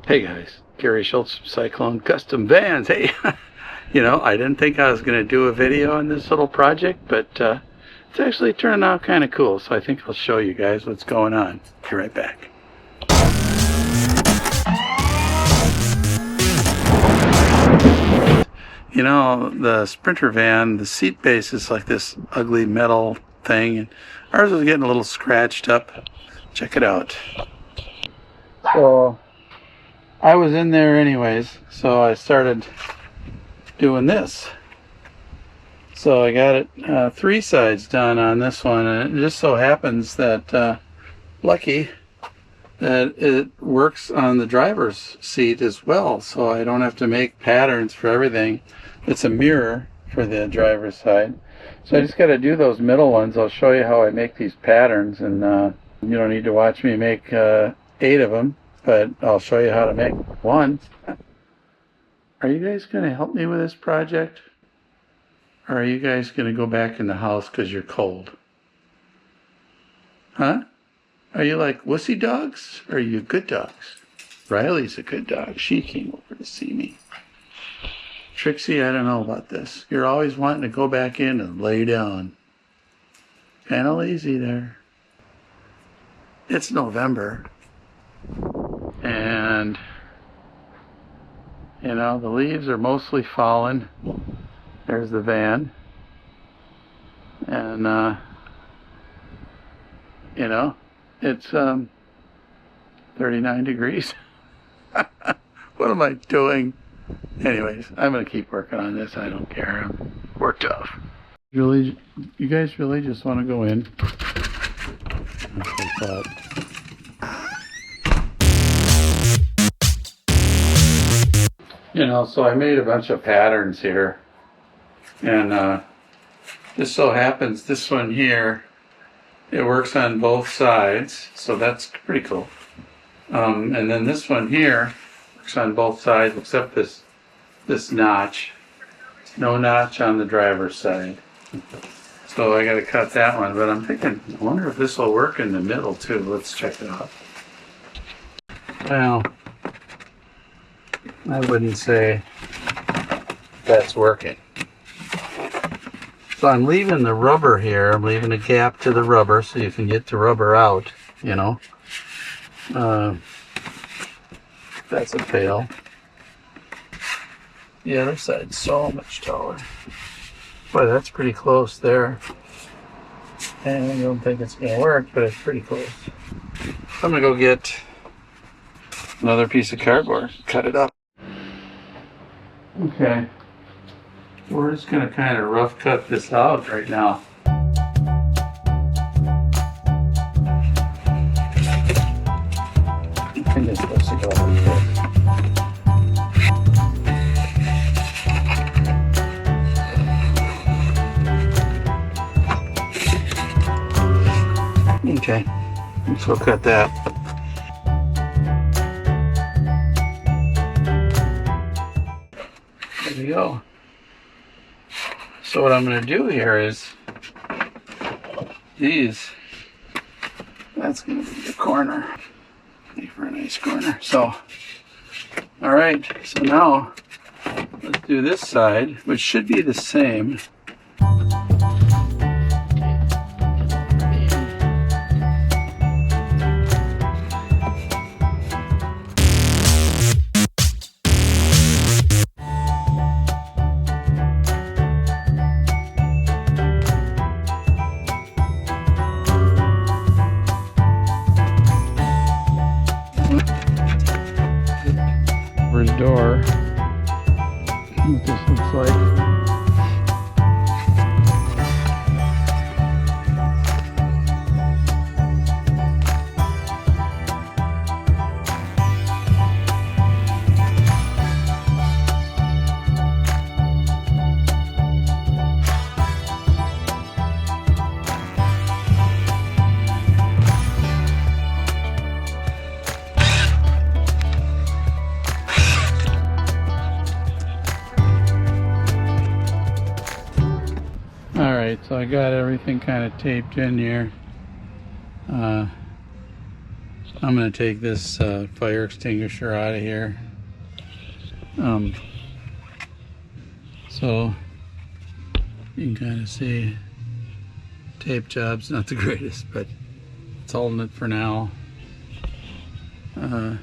Hey guys, Gary Schultz from Cyclone Custom Vans. Hey, you know, I didn't think I was going to do a video on this little project, but it's actually turning out kind of cool. So I think I'll show you guys what's going on. Be right back. You know, the Sprinter van, the seat base is like this ugly metal thing, and ours was getting a little scratched up. Check it out. So I was in there anyways, so I started doing this. So I got it 3 sides done on this one, and it just so happens that lucky that it works on the driver's seat as well, so I don't have to make patterns for everything. It's a mirror for the driver's side, so I just got to do those middle ones. I'll show you how I make these patterns, and you don't need to watch me make 8 of them, but I'll show you how to make one. Are you guys going to help me with this project? Or are you guys going to go back in the house because you're cold? Huh? Are you like wussy dogs? Or are you good dogs? Riley's a good dog. She came over to see me. Trixie, I don't know about this. You're always wanting to go back in and lay down. Kind of lazy there. It's November. And, you know, the leaves are mostly fallen. There's the van. And, you know, it's 39 degrees. What am I doing? Anyways, I'm going to keep working on this. I don't care. We're tough. You guys really just want to go in? That's what I thought. You know, so I made a bunch of patterns here. And just so happens this one here, it works on both sides, so that's pretty cool. And then this one here works on both sides except this notch. No notch on the driver's side. So I got to cut that one, but I'm thinking, I wonder if this will work in the middle too. Let's check it out. Well, I wouldn't say that's working. So I'm leaving the rubber here. I'm leaving a gap to the rubber so you can get the rubber out, you know. That's a fail. The other side's so much taller. Boy, that's pretty close there. And I don't think it's going to work, but it's pretty close. I'm going to go get another piece of cardboard, cut it up. Okay. We're just going to kind of rough cut this out right now. I think it's supposed to go like this. Okay, let's go cut that. There we go. So what I'm going to do here is these, that's going to be the corner. Make for a nice corner. So, all right, so now let's do this side, which should be the same. Door, what this looks like. Alright, so I got everything kind of taped in here. So I'm going to take this fire extinguisher out of here. So you can kind of see tape job's not the greatest, but it's holding it for now. And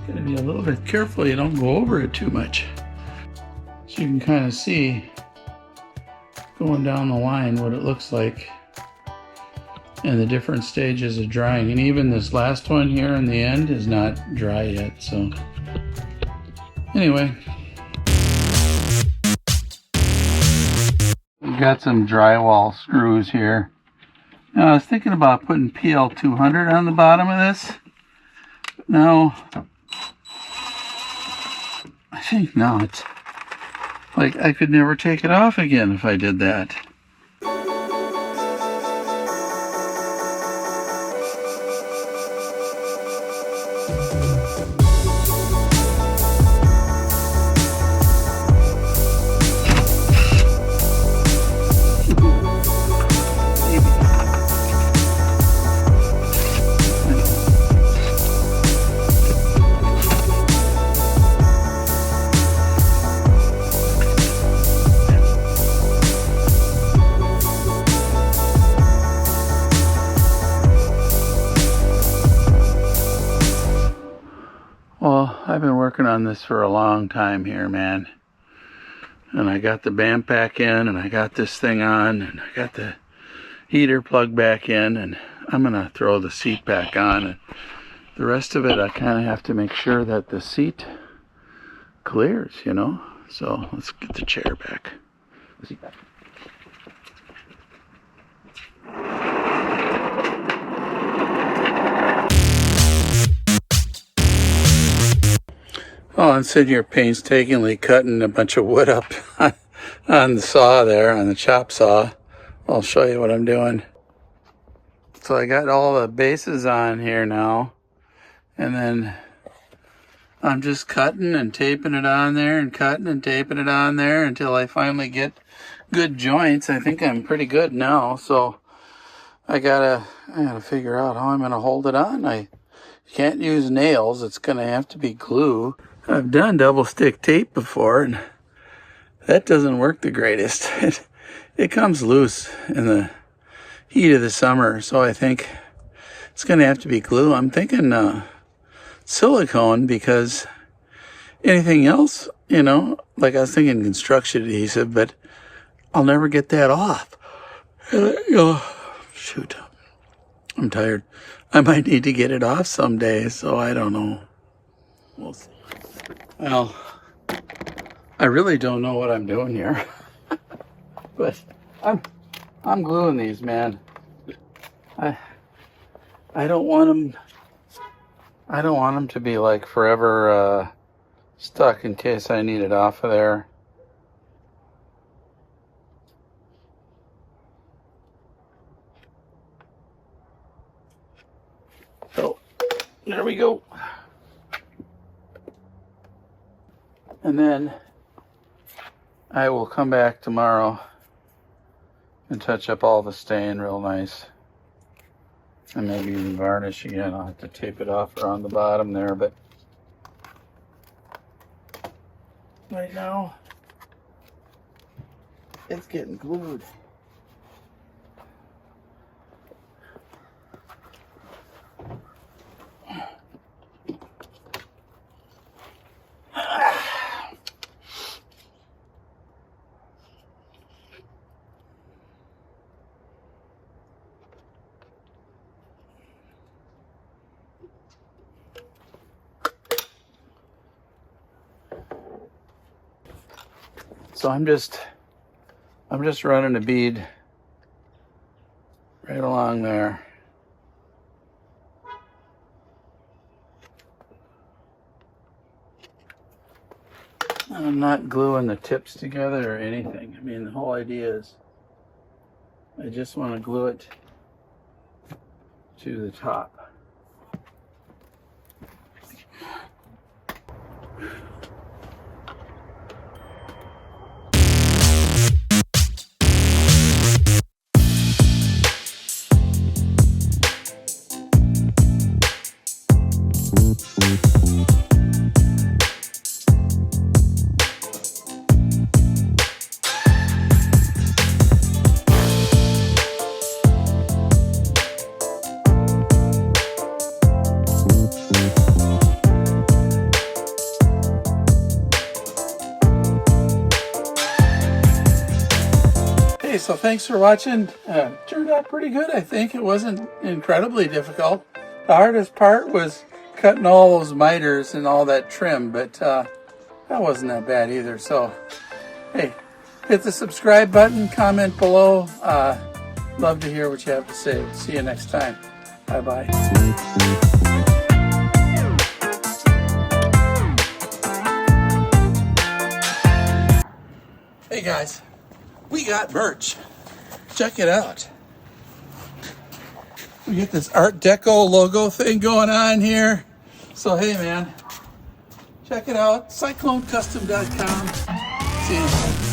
gotta be a little bit careful you don't go over it too much. So you can kind of see going down the line what it looks like and the different stages of drying. And even this last one here in the end is not dry yet. So anyway, we've got some drywall screws here. Now I was thinking about putting PL200 on the bottom of this. No, I think not. Like, I could never take it off again if I did that. Well, I've been working on this for a long time here, man. And I got the BAM pack in, and I got this thing on, and I got the heater plugged back in, and I'm gonna throw the seat back on. And the rest of it, I kind of have to make sure that the seat clears, you know? So let's get the chair back. The seat back. Oh, I'm sitting here painstakingly cutting a bunch of wood up on the saw there, on the chop saw. I'll show you what I'm doing. So I got all the bases on here now, and then I'm just cutting and taping it on there and cutting and taping it on there until I finally get good joints. I think I'm pretty good now, so I gotta figure out how I'm gonna hold it on. I can't use nails. It's gonna have to be glue. I've done double stick tape before, and that doesn't work the greatest. It comes loose in the heat of the summer, so I think it's going to have to be glue. I'm thinking silicone, because anything else, you know, like I was thinking construction adhesive, but I'll never get that off. Shoot, I'm tired. I might need to get it off someday, so I don't know. We'll see. Well, I really don't know what I'm doing here, but I'm gluing these, man. I don't want them. I don't want them to be like forever stuck in case I need it off of there. So there we go. And then I will come back tomorrow and touch up all the stain real nice. And maybe even varnish again. I'll have to tape it off around the bottom there, but right now it's getting glued. So I'm just running a bead right along there. And I'm not gluing the tips together or anything. I mean, the whole idea is I just want to glue it to the top. so thanks for watching. Turned out pretty good, I think. It wasn't incredibly difficult. The hardest part was cutting all those miters and all that trim, but that wasn't that bad either. So, hey, hit the subscribe button, comment below. Love to hear what you have to say. See you next time. Bye-bye. Hey guys, we got merch. Check it out. We get this Art Deco logo thing going on here. So hey man, check it out. CycloneCustom.com. See you.